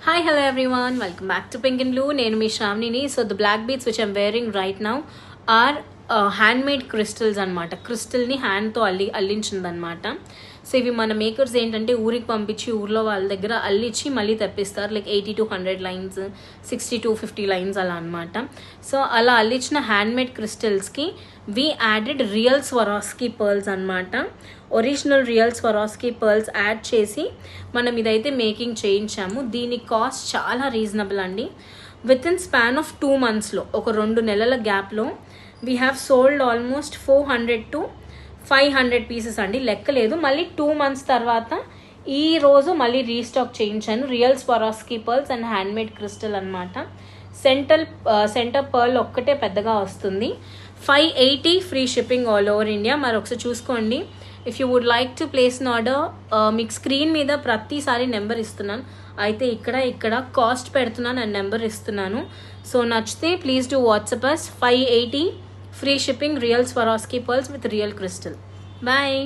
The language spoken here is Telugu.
Hi, hello everyone. Welcome back to Pink and Blue. Nenu mi Shravnini. So the black beads which I'm wearing right now are handmade crystals anamata. Crystal ni hand తో అల్లించిందనమాట. సో ఇవి మన మేకర్స్ ఏంటంటే ఊరికి పంపించి ఊర్లో వాళ్ళ దగ్గర అల్లించి మళ్ళీ తెప్పిస్తారు. Like 80 to 100 lines, 60 to 50 lines అలా అనమాట. సో అలా అల్లించిన హ్యాండ్మేడ్ క్రిస్టల్స్కి we added real Swarovski pearls అనమాట. Original real Swarovski pearls add చేసి మనం ఇదైతే మేకింగ్ చేయించాము. దీని కాస్ట్ చాలా రీజనబుల్ అండి. విత్ ఇన్ స్పాన్ ఆఫ్ 2 monthsలో ఒక 2 నెలల గ్యాప్లో we have sold almost 400 to 500 pieces అండి, లెక్కలేదు. మళ్ళీ 2 months తర్వాత ఈ రోజు మళ్ళీ రీస్టాక్ చేయించాను. Real Swarovski pearls and handmade crystal అనమాట. సెంటర్ పర్ల్ ఒక్కటే పెద్దగా వస్తుంది. 580 free shipping all over India. మరి ఒకసారి చూసుకోండి. If you would like to place an order, మీకు స్క్రీన్ మీద ప్రతిసారి నెంబర్ ఇస్తున్నాను, అయితే ఇక్కడ కాస్ట్ పెడుతున్నాను అండ్ నెంబర్ ఇస్తున్నాను. సో నచ్చితే please do WhatsApp us. 580 free shipping, real Swarovski pearls with real crystal. Bye.